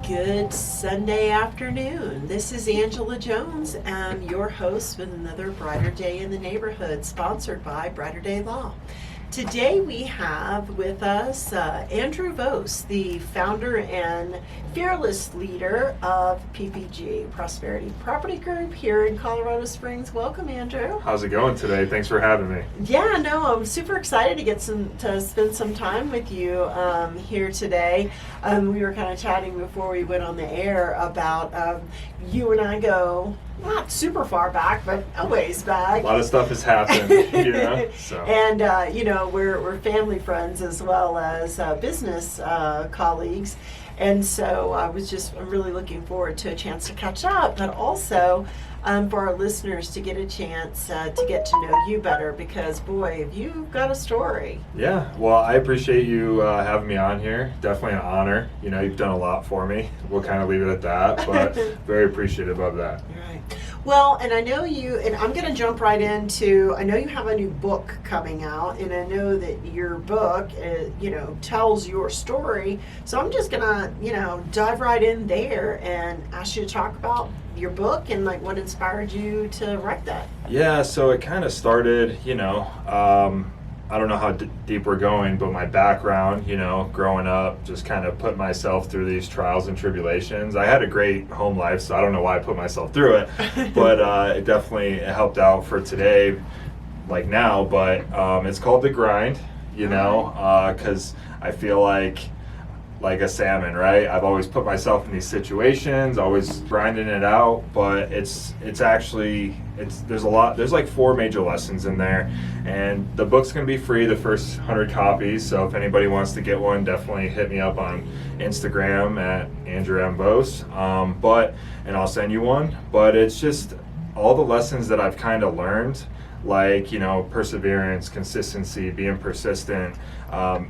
Good Sunday afternoon. This is Angela Jones. I'm your host with another Brighter Day in the Neighborhood, sponsored by Brighter Day Law. Today we have with us Andrew Vose, the founder and fearless leader of PPG, Prosperity Property Group here in Colorado Springs. Welcome, Andrew. How's it going today? Thanks for having me. Yeah, no, I'm super excited to spend some time with you here today. We were kind of chatting before we went on the air about you and I go not super far back, but a ways back. A lot of stuff has happened, So. And we're family friends as well as business colleagues. And so I'm really looking forward to a chance to catch up, but also for our listeners to get a chance to get to know you better, because boy, you've got a story. Yeah, well, I appreciate you having me on here. Definitely an honor. You've done a lot for me. We'll kind of leave it at that, but very appreciative of that. Right. Well, and I know you, and I'm going to jump right into, I know you have a new book coming out, and I know that your book, tells your story. So I'm just going to, dive right in there and ask you to talk about your book and like what inspired you to write that. Yeah, so it kind of started, I don't know how deep we're going, but my background, growing up, just kind of put myself through these trials and tribulations. I had a great home life, so I don't know why I put myself through it, but it definitely helped out for today, like now. But it's called The Grind, because I feel like a salmon, right? I've always put myself in these situations, always grinding it out, but there's like 4 major lessons in there, and the book's going to be free, the first 100 copies, so if anybody wants to get one, definitely hit me up on Instagram at Andrew M. Vose, and I'll send you one. But it's just all the lessons that I've kind of learned, like, perseverance, consistency, being persistent,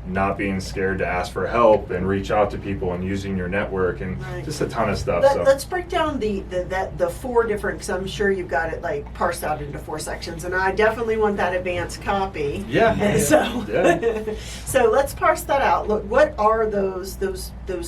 not being scared to ask for help and reach out to people, and using your network, and just a ton of stuff. Let's break down the 4 different, because I'm sure you've got it like parsed out into 4 sections, and I definitely want that advanced copy. Yeah. So let's parse that out. Look, what are those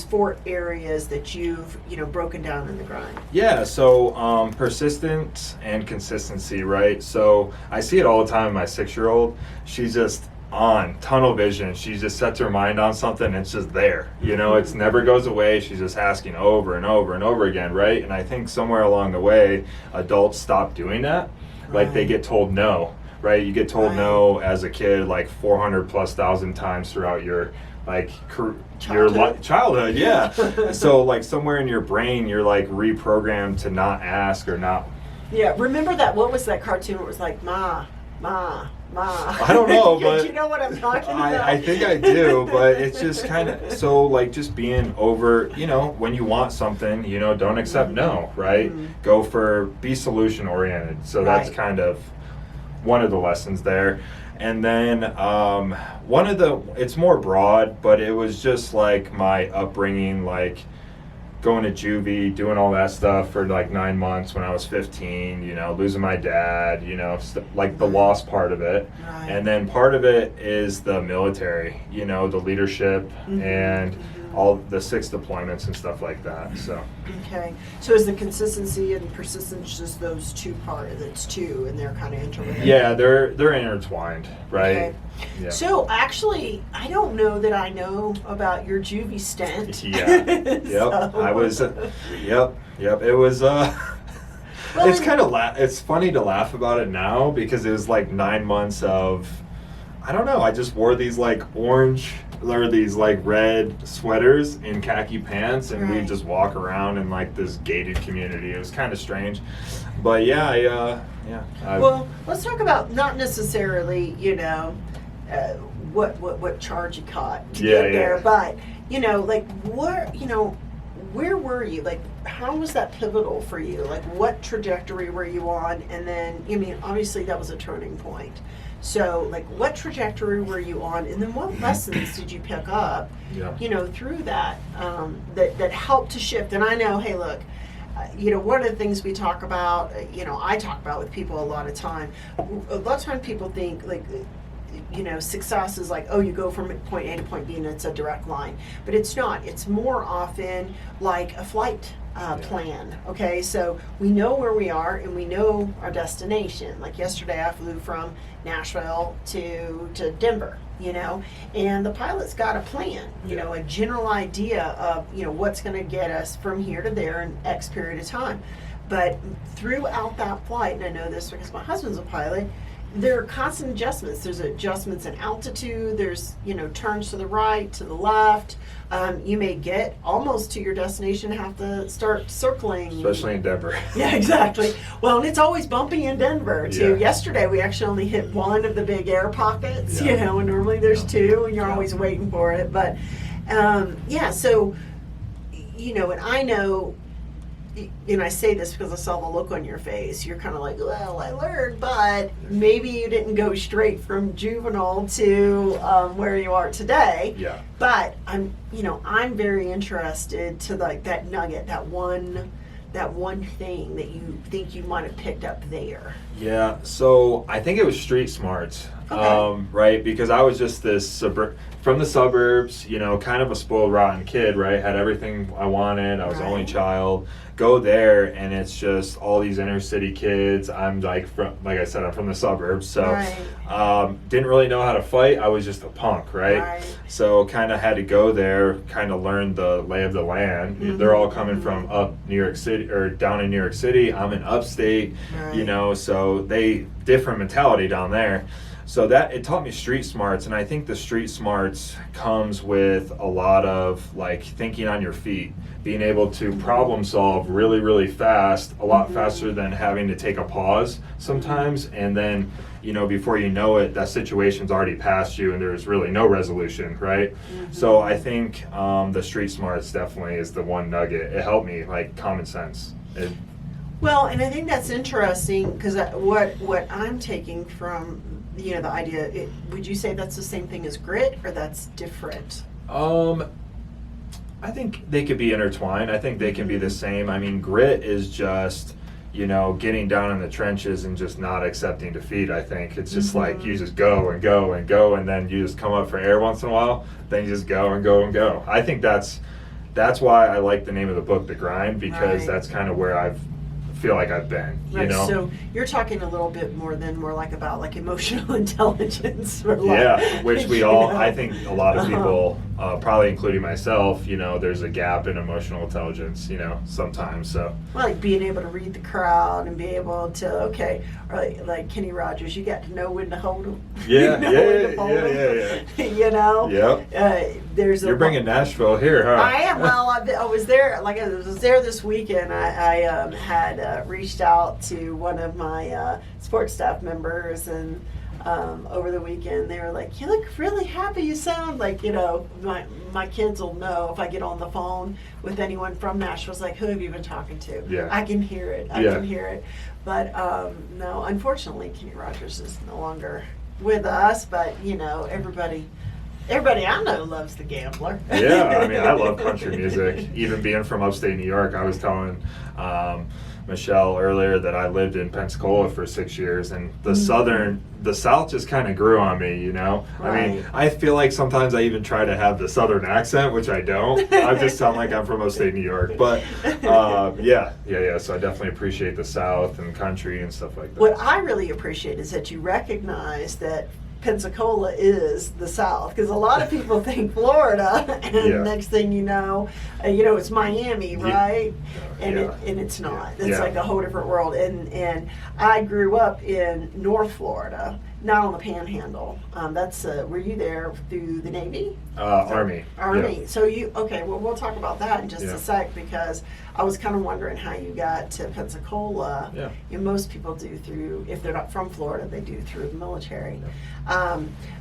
4 areas that you've broken down in The Grind? Yeah, so persistence and consistency, right? So I see it all the time. My 6-year-old, she's just on tunnel vision. She just sets her mind on something, and it's just there. It never goes away. She's just asking over and over and over again, right? And I think somewhere along the way, adults stop doing that. Like they get told no, right? You get told no as a kid like 400,000+ times throughout your childhood, yeah. So like somewhere in your brain, you're like reprogrammed to not ask or not. Yeah, remember that? What was that cartoon? It was like Ma. I don't know, but you know what I'm talking about. I think I do, but it's just kind of so like just being over. When you want something, don't accept no, right? Be solution oriented. So that's kind of one of the lessons there. And then it's more broad, but it was just like my upbringing, like going to juvie, doing all that stuff for like 9 months when I was 15, losing my dad, like the loss part of it. Right. And then part of it is the military, the leadership and all the 6 deployments and stuff like that. So okay, so is the consistency and persistence just those 2 parts? It's 2, and they're kind of interrelated. Yeah, they're intertwined, right? Okay. Yeah. So actually, I don't know that I know about your juvie stint. Yeah. Yep. I was. Yep. It was. It's kind of it's funny to laugh about it now, because it was like 9 months of, I don't know. I just wore these like orange or these like red sweaters and khaki pants, and we'd just walk around in like this gated community. It was kind of strange, but well, let's talk about not necessarily what charge you caught to get there, but like where were you? Like, how was that pivotal for you? Like, what trajectory were you on? And then, obviously that was a turning point. So, like, what trajectory were you on? And then what lessons did you pick up, through that, that helped to shift? And I know, hey, look, one of the things we talk about, I talk about with people a lot of time people think, like, success is like, oh, you go from point A to point B and it's a direct line. But it's not. It's more often like a flight plan. Okay, so we know where we are and we know our destination. Like yesterday, I flew from Nashville to Denver, and the pilot's got a plan, a general idea of, what's going to get us from here to there in X period of time. But throughout that flight, and I know this because my husband's a pilot, there are constant adjustments. There's adjustments in altitude. There's, turns to the right, to the left. You may get almost to your destination and have to start circling. Especially in Denver. Yeah, exactly. Well, and it's always bumpy in Denver, too. Yeah. Yesterday, we actually only hit one of the big air pockets, and normally there's two, and you're always waiting for it. But, so, and I know, and I say this because I saw the look on your face. You're kind of like, well, I learned, but maybe you didn't go straight from juvenile to where you are today. Yeah. But I'm very interested to like that nugget, that one thing that you think you might have picked up there. Yeah. So I think it was street smarts, right? Because I was just this from the suburbs, kind of a spoiled, rotten kid, right? Had everything I wanted. I was the only child. Go there, and it's just all these inner city kids. I'm like I said, I'm from the suburbs, so didn't really know how to fight. I was just a punk, right? So kind of had to go there, kind of learn the lay of the land. Mm-hmm. They're all coming from up New York City or down in New York City. I'm in upstate, so they different mentality down there. So that it taught me street smarts, and I think the street smarts comes with a lot of like thinking on your feet, being able to problem solve really, really fast, a lot faster than having to take a pause sometimes, and then before you know it, that situation's already past you and there's really no resolution, right? So I think the street smarts definitely is the one nugget. It helped me, like common sense. Well, and I think that's interesting because what I'm taking from the idea, would you say that's the same thing as grit or that's different? I think they could be intertwined. I think they can be the same. I mean, grit is just getting down in the trenches and just not accepting defeat. I think it's just like you just go and go and go, and then you just come up for air once in a while, then you just go and go and go. I think that's why I like the name of the book, The Grind, because that's kind of where feel like I've been, So you're talking a little bit more about like emotional intelligence. Which we all, I think a lot of people, probably including myself, there's a gap in emotional intelligence, sometimes, so. Like being able to read the crowd and be able to, or like Kenny Rogers, you got to know when to hold them. Yeah, You're bringing Nashville here, huh? I am. Well, I was there, this weekend. I had reached out to one of my sports staff members, and over the weekend they were like, you look really happy, you sound like, my kids will know if I get on the phone with anyone from Nashville. It's like, who have you been talking to? Yeah. I can hear it. I can hear it. But no, unfortunately, Kenny Rogers is no longer with us, but everybody I know loves the Gambler. Yeah, I mean, I love country music. Even being from upstate New York, I was telling Michelle earlier that I lived in Pensacola for 6 years, and the South just kind of grew on me, I mean, I feel like sometimes I even try to have the Southern accent, which I don't. I just sound like I'm from upstate New York. But so I definitely appreciate the South and country and stuff like that. What I really appreciate is that you recognize that Pensacola is the South, because a lot of people think Florida, and next thing you know, it's Miami, right? And it's not. It's like a whole different world. And I grew up in North Florida, not on the Panhandle. That's were you there through the Navy? Army. Army. Yeah. So we'll talk about that in just a sec, because I was kind of wondering how you got to Pensacola. Yeah. And most people do through, if they're not from Florida, they do through the military.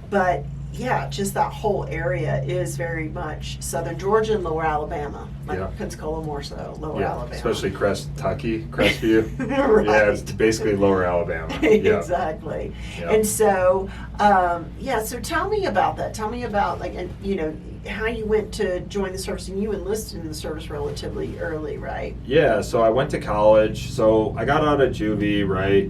But yeah, just that whole area is very much southern Georgia and lower Alabama, like Yeah. Pensacola more so, lower Alabama. Especially Crestview. Right. Yeah, it's basically lower Alabama. Yeah. Exactly. Yeah. And so, so tell me about that. Tell me about, like, and you know, how you went to join the service, and you enlisted in the service relatively early, right? Yeah, so I went to college. So I got out of juvie, right,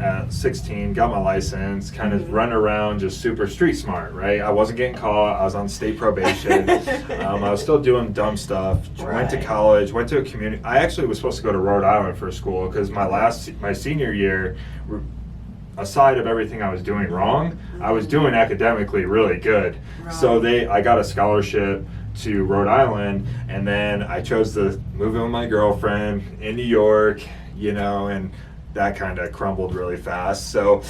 at 16, got my license, kind of run around just super street smart, right? I wasn't getting caught. I was on state probation. I was still doing dumb stuff. Went to college, went to a community. I actually was supposed to go to Rhode Island for school because my senior year, aside of everything I was doing wrong, I was doing academically really good. Right. So I got a scholarship to Rhode Island, and then I chose to move in with my girlfriend in New York, you know, and that kind of crumbled really fast. So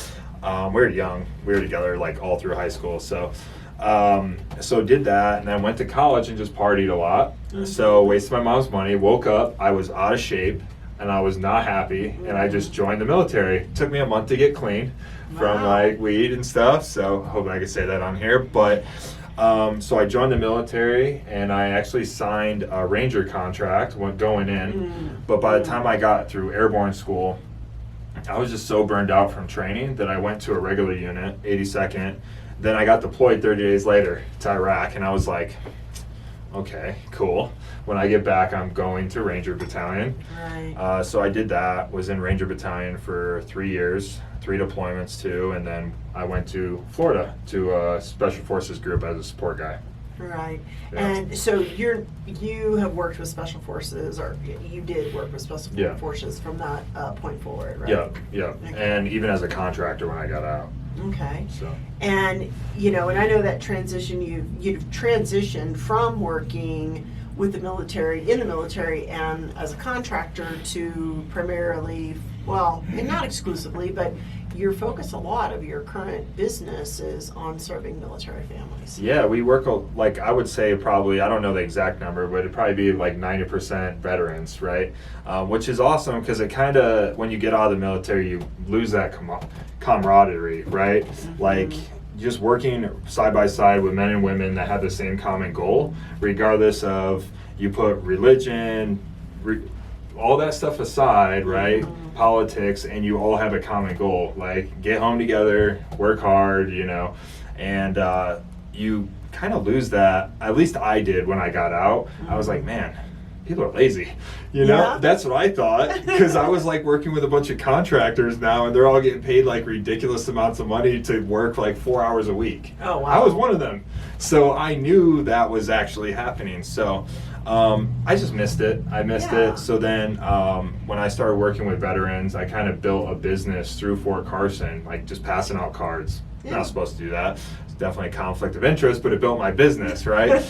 we were young, we were together like all through high school. So did that, and then went to college and just partied a lot. So wasted my mom's money, woke up, I was out of shape, and I was not happy, and I just joined the military. It took me a month to get clean from like weed and stuff, so I hope I can say that on here. But so I joined the military, and I actually signed a Ranger contract going in. But by the time I got through airborne school, I was just so burned out from training that I went to a regular unit, 82nd. Then I got deployed 30 days later to Iraq, and I was like, okay, cool. When I get back, I'm going to Ranger Battalion. Right. So I did that, was in Ranger Battalion for 3 years, 3 deployments too, and then I went to Florida to a Special Forces group as a support guy. Right. Yeah. And so you have worked with Special Forces, or you did work with Special Forces from that point forward, right? Yeah. Okay. And even as a contractor when I got out. Okay. So. And, you know, and I know that transition, you've transitioned from working with the military, in the military, and as a contractor to primarily, well, and not exclusively, but your focus, a lot of your current business is on serving military families. Yeah, we work, like I would say probably, I don't know the exact number, but it'd probably be like 90% veterans, right? Which is awesome because it kind of, when you get out of the military, you lose that camaraderie, right? Like just working side by side with men and women that have the same common goal, regardless of you put religion, all that stuff aside, right? Politics, and you all have a common goal, like get home together, work hard, you know, and you kind of lose that. At least I did when I got out. I was like, man, people are lazy, you know? Yeah. That's what I thought, because I was like working with a bunch of contractors now, and they're all getting paid like ridiculous amounts of money to work like 4 hours a week. Oh, wow. I was one of them. So I knew that was actually happening. So I just missed it. I missed it. So then when I started working with veterans, I kind of built a business through Fort Carson, like just passing out cards. Not supposed to do that. It's definitely a conflict of interest, but it built my business, right?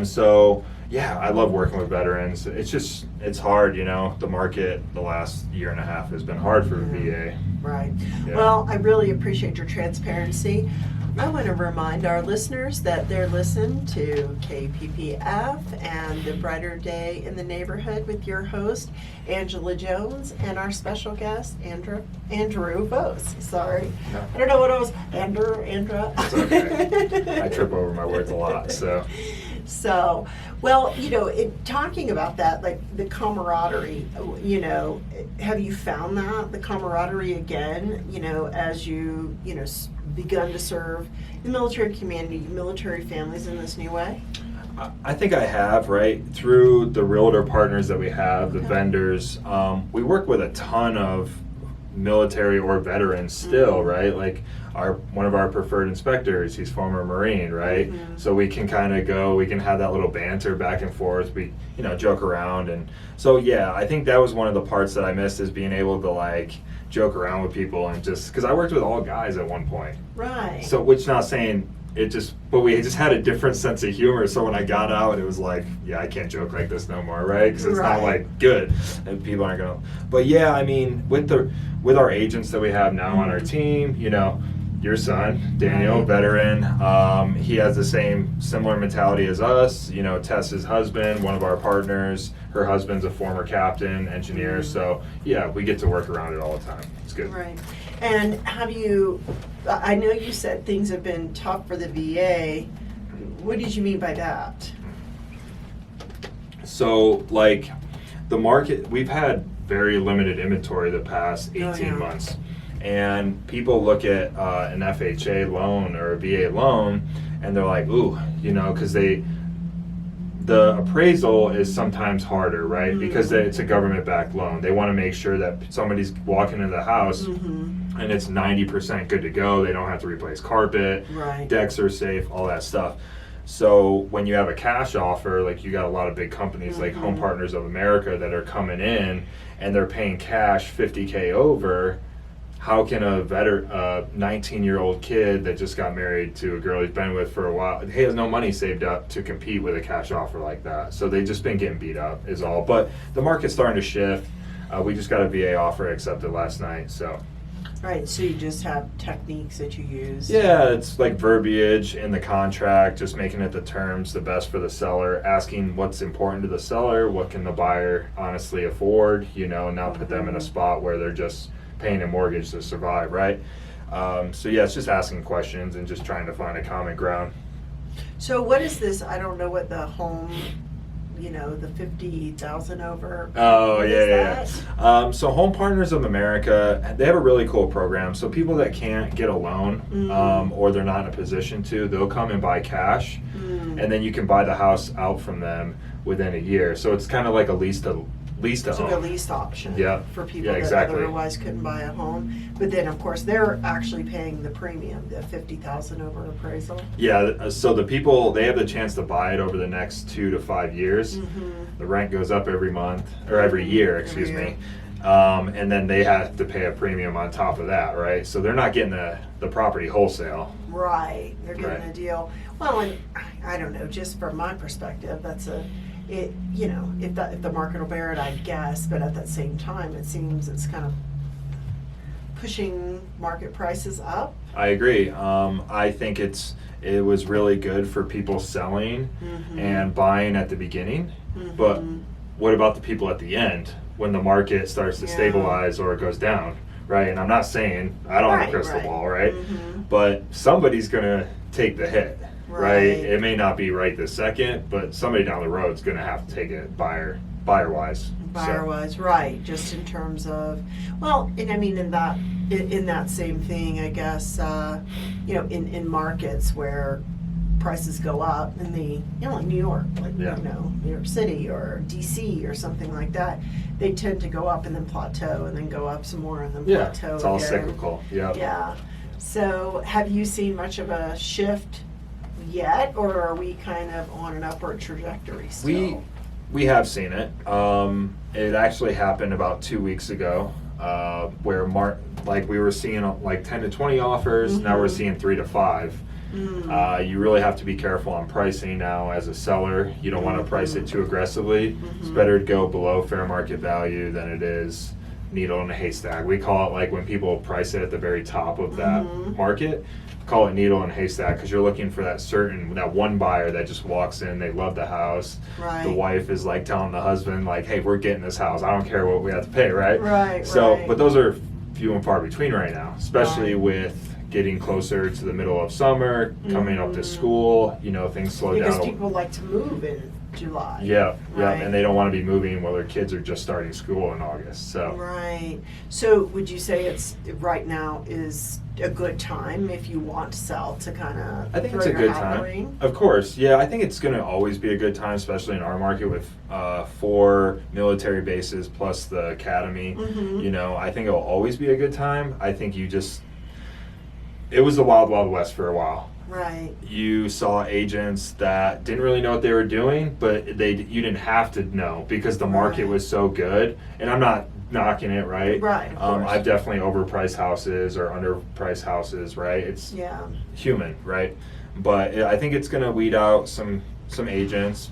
So yeah, I love working with veterans. It's hard, you know. The market the last year and a half has been hard for VA. Right. Yeah. Well, I really appreciate your transparency. I want to remind our listeners that they're listening to KPPF and the Brighter Day in the Neighborhood with your host, Angela Jones, and our special guest, Andrew Vose. Sorry. No. I don't know what it was. Andra. It's okay. I trip over my words a lot, so. So, well, you know, talking about that, like the camaraderie, you know, have you found the camaraderie again, you know, as you know, begun to serve the military community, military families in this new way? I think I have, right? Through the realtor partners that we have, the vendors, we work with a ton of military or veterans still, right? Like one of our preferred inspectors, he's former Marine, right? So we can kind of we can have that little banter back and forth. We, you know, joke around. And so, yeah, I think that was one of the parts that I missed, is being able to like joke around with people, and just, because I worked with all guys at one point. Right. So, which not saying but we just had a different sense of humor. So when I got out, it was like, yeah, I can't joke like this no more, right? Because it's not like good, and people aren't gonna. But yeah, I mean, with our agents that we have now on our team, you know, your son, Daniel, veteran, he has the similar mentality as us. You know, Tess's husband, one of our partners, her husband's a former captain, engineer. So yeah, we get to work around it all the time. It's good. Right. And have you, I know you said things have been tough for the VA. What did you mean by that? So, like, the market, we've had very limited inventory the past 18 months. And people look at an FHA loan or a VA loan, and they're like, ooh, you know, because the appraisal is sometimes harder, right? Because it's a government-backed loan. They want to make sure that somebody's walking into the house and it's 90% good to go. They don't have to replace carpet, decks are safe, all that stuff. So when you have a cash offer, like you got a lot of big companies like Home Partners of America that are coming in and they're paying cash $50K over. How can a 19-year-old kid that just got married to a girl he's been with for a while, he has no money saved up to compete with a cash offer like that. So they've just been getting beat up is all. But the market's starting to shift. We just got a VA offer accepted last night, so. Right, so you just have techniques that you use. Yeah, it's like verbiage in the contract, just making it the terms the best for the seller, asking what's important to the seller, what can the buyer honestly afford, you know, not put them in a spot where they're just paying a mortgage to survive, right? So yeah, it's just asking questions and just trying to find a common ground. So what is this? I don't know what the home, you know, the 50,000 over. Oh, yeah. So Home Partners of America, they have a really cool program. So people that can't get a loan or they're not in a position to, they'll come and buy cash, and then you can buy the house out from them within a year. So it's kind of like a lease to own. It's like a leased option for people that otherwise couldn't buy a home. But then, of course, they're actually paying the premium, the 50,000 over appraisal. Yeah, so the people, they have the chance to buy it over the next 2 to 5 years. The rent goes up every month, or every year, excuse me. And then they have to pay a premium on top of that, right? So they're not getting the property wholesale. Right, they're getting a deal. Well, and I don't know, just from my perspective, that's you know, if the market will bear it, I guess, but at that same time, it seems it's kind of pushing market prices up. I agree. I think it was really good for people selling and buying at the beginning, but what about the people at the end when the market starts to stabilize or it goes down, right? And I'm not saying, I don't have a crystal ball, right? But somebody's gonna take the hit. Right. It may not be right this second, but somebody down the road is going to have to take it buyer wise. Right? Just in terms of, well, and I mean in that same thing, I guess, you know, in markets where prices go up in the, you know, like New York, like you know, New York City or DC or something like that, they tend to go up and then plateau and then go up some more and then plateau. It's all cyclical. Yeah. So, have you seen much of a shift yet, or are we kind of on an upward trajectory still? We have seen it. It actually happened about 2 weeks ago, where we were seeing like 10 to 20 offers. Now we're seeing 3 to 5. You really have to be careful on pricing now as a seller. You don't want to price it too aggressively. It's better to go below fair market value than it is needle in a haystack. We call it, like, when people price it at the very top of that market, call it needle in a haystack, because you're looking for that one buyer that just walks in, they love the house. The wife is like telling the husband, like, hey, we're getting this house, I don't care what we have to pay, right? But those are few and far between right now, especially with getting closer to the middle of summer, coming up to school, you know, things slow down. Because people like to move in July. Yeah, and they don't want to be moving while their kids are just starting school in August. So So would you say it's right now is a good time if you want to sell to kind of? I think it's a good time. Of course, yeah. I think it's going to always be a good time, especially in our market with 4 military bases plus the academy. You know, I think it'll always be a good time. I think it was the wild, wild west for a while. You saw agents that didn't really know what they were doing, but you didn't have to know because the market was so good. And I'm not knocking it, right? I've definitely overpriced houses or underpriced houses, right? It's human, right? But I think it's going to weed out some agents,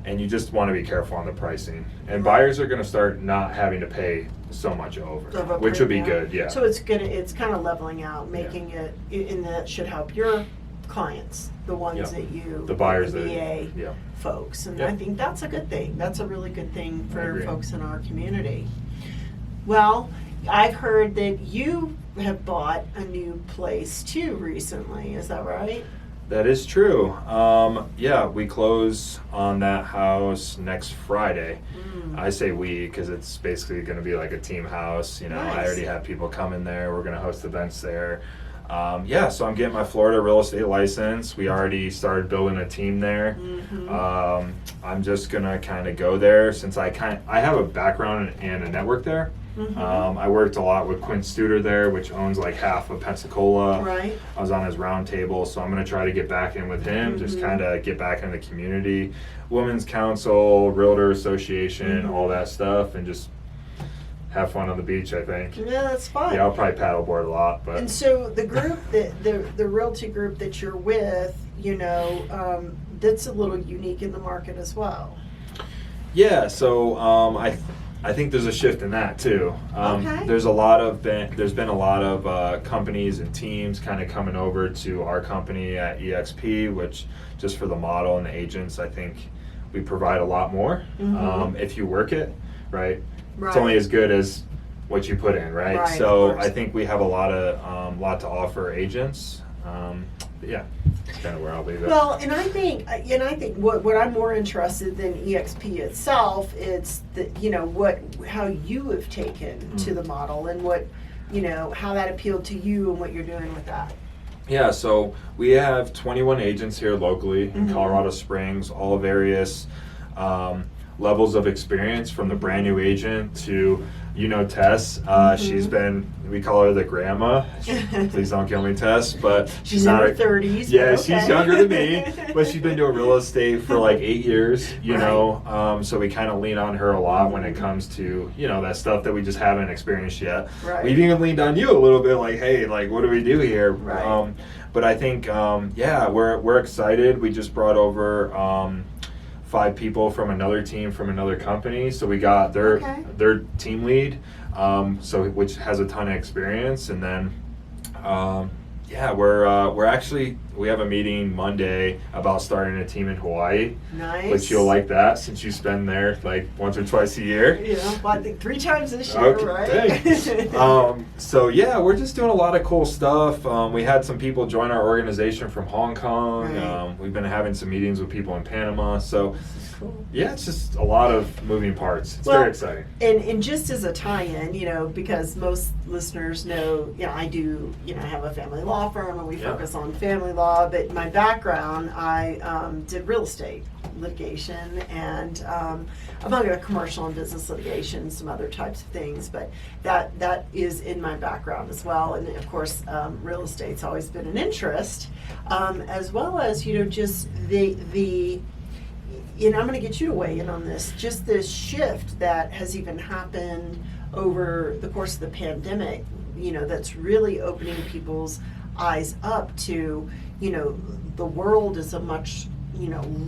and you just want to be careful on the pricing. And buyers are going to start not having to pay so much over, which would be good. Yeah. So it's kind of leveling out, making it, and that should help your clients, the ones that the buyers, the VA folks, and I think that's a good thing. That's a really good thing for folks in our community. Well, I've heard that you have bought a new place too recently. Is that right? That is true. Yeah, we close on that house next Friday. I say we because it's basically going to be like a team house. You know, Nice. I already have people coming there. We're going to host events there. Yeah, so I'm getting my Florida real estate license. We already started building a team there. I'm just going to kind of go there since I have a background and a network there. I worked a lot with Quinn Studer there, which owns like half of Pensacola. Right. I was on his round table, so I'm going to try to get back in with him, just kind of get back in the community, Women's Council, Realtor Association, all that stuff, and just have fun on the beach, I think. Yeah, that's fun. Yeah, I'll probably paddleboard a lot, but. And so the group, the realty group that you're with, you know, that's a little unique in the market as well. Yeah, so I think there's a shift in that too. Okay. There's been a lot of companies and teams kind of coming over to our company at EXP, which just for the model and the agents, I think we provide a lot more. If you work it, right? It's only as good as what you put in, right? Right, So of course. I think we have a lot to offer agents. Yeah, that's kind of where I'll leave it. Well, and I think what I'm more interested than EXP itself, it's how you have taken to the model and what, how that appealed to you and what you're doing with that. Yeah, so we have 21 agents here locally in Colorado Springs, all various levels of experience, from the brand new agent to, Tess. She's been, we call her the grandma. Please don't kill me, Tess, but She's in her 30s. Yeah, but okay. she's younger than me, but she's been doing real estate for like 8 years, so we kind of lean on her a lot when it comes to, that stuff that we just haven't experienced yet. Right. We've even leaned on you a little bit, like, hey, like, what do we do here? Right. But I think, we're excited. We just brought over 5 people from another team from another company. So we got their team lead, which has a ton of experience, and then we have a meeting Monday about starting a team in Hawaii. Nice. Which you'll like that since you spend there like once or twice a year. Yeah, well, I think 3 times this year, right? Thanks. So yeah, we're just doing a lot of cool stuff. We had some people join our organization from Hong Kong. Right. We've been having some meetings with people in Panama. So Cool. yeah, it's just a lot of moving parts. It's very exciting. And just as a tie-in, because most listeners know, I do, I have a family law firm and we focus on family law, but my background, I did real estate litigation and among other commercial and business litigation, some other types of things, but that is in my background as well. And of course, real estate's always been an interest, as well as, just and I'm going to get you to weigh in on this, just this shift that has even happened over the course of the pandemic, that's really opening people's eyes up to, the world is a much,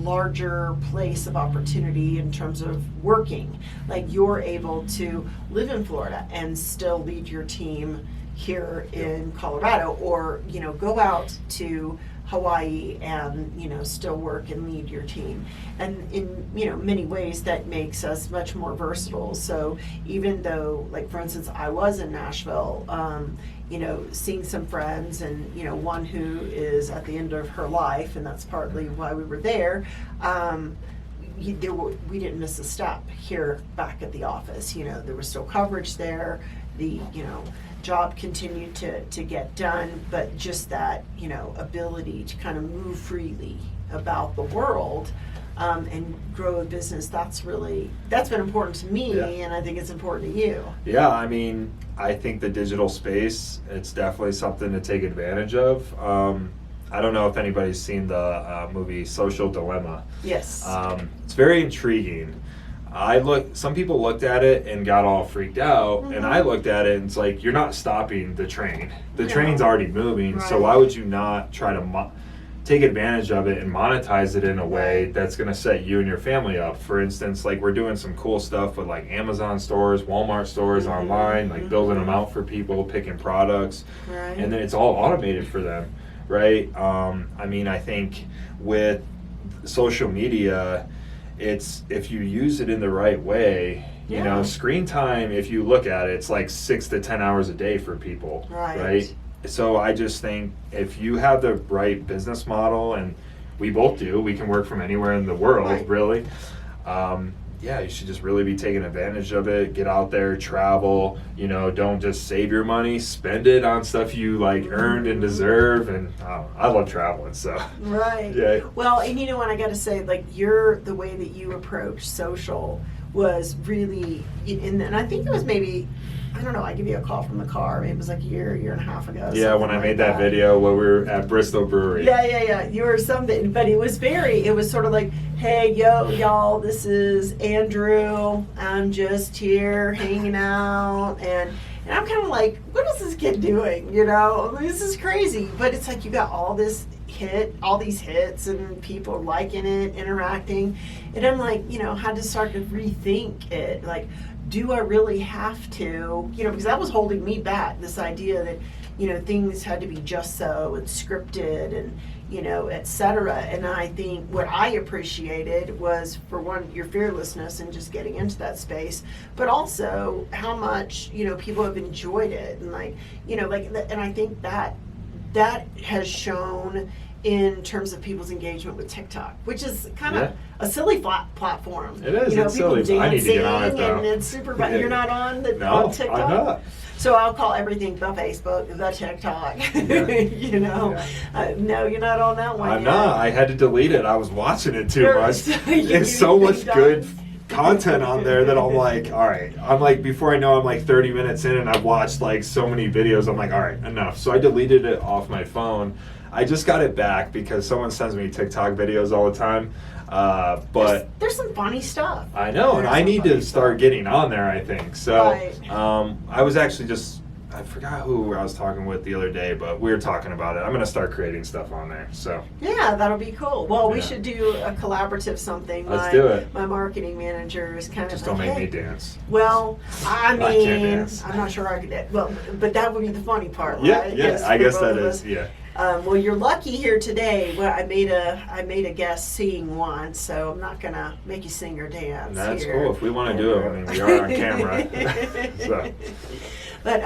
larger place of opportunity in terms of working. Like, you're able to live in Florida and still lead your team here in Colorado, or, go out to Hawaii and still work and lead your team, and in many ways that makes us much more versatile. So even though, like, for instance, I was in Nashville, seeing some friends, and one who is at the end of her life, and that's partly why we were there. We didn't miss a step here back at the office. There was still coverage there. The job continued to get done, but just that ability to kind of move freely about the world and grow a business, that's been important to me, and I think it's important to you. Yeah, I mean, I think the digital space, it's definitely something to take advantage of. I don't know if anybody's seen the movie Social Dilemma. Yes. It's very intriguing. Some people looked at it and got all freaked out, and I looked at it and it's like, you're not stopping the train. The train's already moving, so why would you not try to take advantage of it and monetize it in a way that's going to set you and your family up? For instance, like, we're doing some cool stuff with like Amazon stores, Walmart stores online, like building them out for people, picking products, and then it's all automated for them, right? I mean, I think with social media, it's, if you use it in the right way, You know, screen time, if you look at it, it's like 6 to 10 hours a day for people, right? So I just think if you have the right business model, and we both do, we can work from anywhere in the world, really. Yeah, you should just really be taking advantage of it. Get out there, travel, you know, don't just save your money, spend it on stuff you like earned and deserve. And I love traveling, so. Right. Yeah. Well, and you know what, I got to say, like, the way that you approach social was really, and I think it was maybe, I don't know, I give you a call from the car. Maybe it was like a year and a half ago. Yeah, when I made that video when we were at Bristol Brewery. Yeah. You were something, but it was sort of like, hey, y'all, this is Andrew. I'm just here hanging out. And I'm kind of like, what is this kid doing? You know, this is crazy. But it's like you got all these hits and people liking it, interacting. And I'm like, you know, had to start to rethink it. Like, do I really have to, you know, because that was holding me back, this idea that, you know, things had to be just so and scripted and, you know, et cetera. And I think what I appreciated was, for one, your fearlessness and just getting into that space, but also how much, you know, people have enjoyed it. And like, you know, like, and I think that has shown in terms of people's engagement with TikTok, which is kind of a silly platform. It is. You know, it's people silly. I need to get on it, dancing though. and it's super fun. You're not on No, TikTok? I'm not. So I'll call everything the Facebook, the TikTok. You know, no, you're not on that one. I'm yet. not. I had to delete it. I was watching it too much. There's so much good content on there that I'm like, all right. I'm like, before I know, I'm like 30 minutes in, and I've watched like so many videos. I'm like, all right, enough. So I deleted it off my phone. I just got it back because someone sends me TikTok videos all the time. But there's some funny stuff. I know, and I need to start getting on there, I think. So I was actually I forgot who I was talking with the other day, but we were talking about it. I'm going to start creating stuff on there. So yeah, that'll be cool. Well, we should do a collaborative something. Let's do it. My marketing manager is kind of just like, don't make me dance. Well, I mean, I can't dance. I'm not sure I could dance. Well, but that would be the funny part, right? Yeah, I guess that is. Yeah. Well, you're lucky here today. Well, I made a guest sing once, so I'm not gonna make you sing or dance. That's here. cool. If we want to do it, I mean, we are on camera. So. But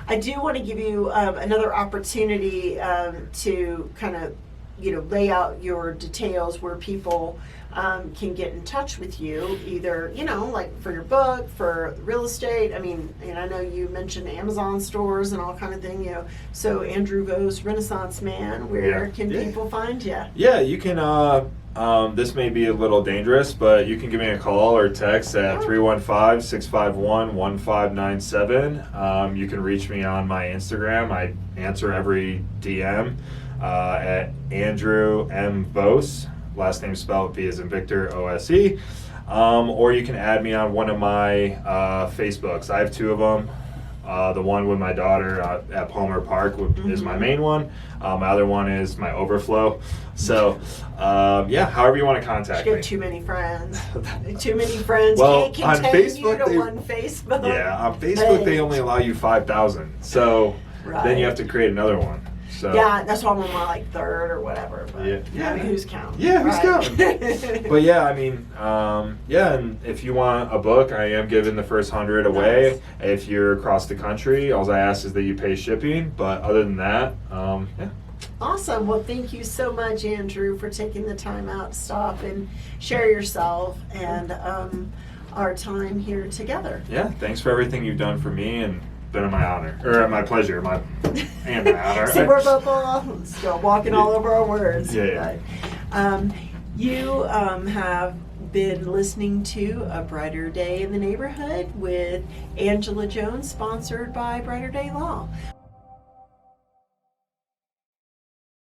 I do want to give you another opportunity to kind of, you know, lay out your details where people can get in touch with you, either, you know, like for your book, for real estate. I mean, and I know you mentioned Amazon stores and all kind of thing, you know. So Andrew Vose, Renaissance Man, where can people find you? Yeah, you can, this may be a little dangerous, but you can give me a call or text at 315-651-1597. You can reach me on my Instagram. I answer every DM at Andrew M. Vose. Last name spelled V as in Victor, O-S-E. Or you can add me on one of my Facebooks. I have two of them. The one with my daughter at Palmer Park is my main one. My other one is my overflow. So, however you want to contact me. Too many friends. Too many friends. Well, can't on Facebook, one Facebook. Yeah, on Facebook they only allow you 5,000. So then you have to create another one. So. Yeah, that's why I'm on my like third or whatever. But I mean, who's counting? Yeah, who's counting? But yeah, I mean, and if you want a book, I am giving the first 100 away. Nice. If you're across the country, all I ask is that you pay shipping. But other than that, yeah. Awesome. Well, thank you so much, Andrew, for taking the time out to stop and share yourself and our time here together. Yeah, thanks for everything you've done for me, and been my honor, or my pleasure, my honor. See, we're both still walking all over our words. Yeah. You have been listening to A Brighter Day in the Neighborhood with Angela Jones, sponsored by Brighter Day Law.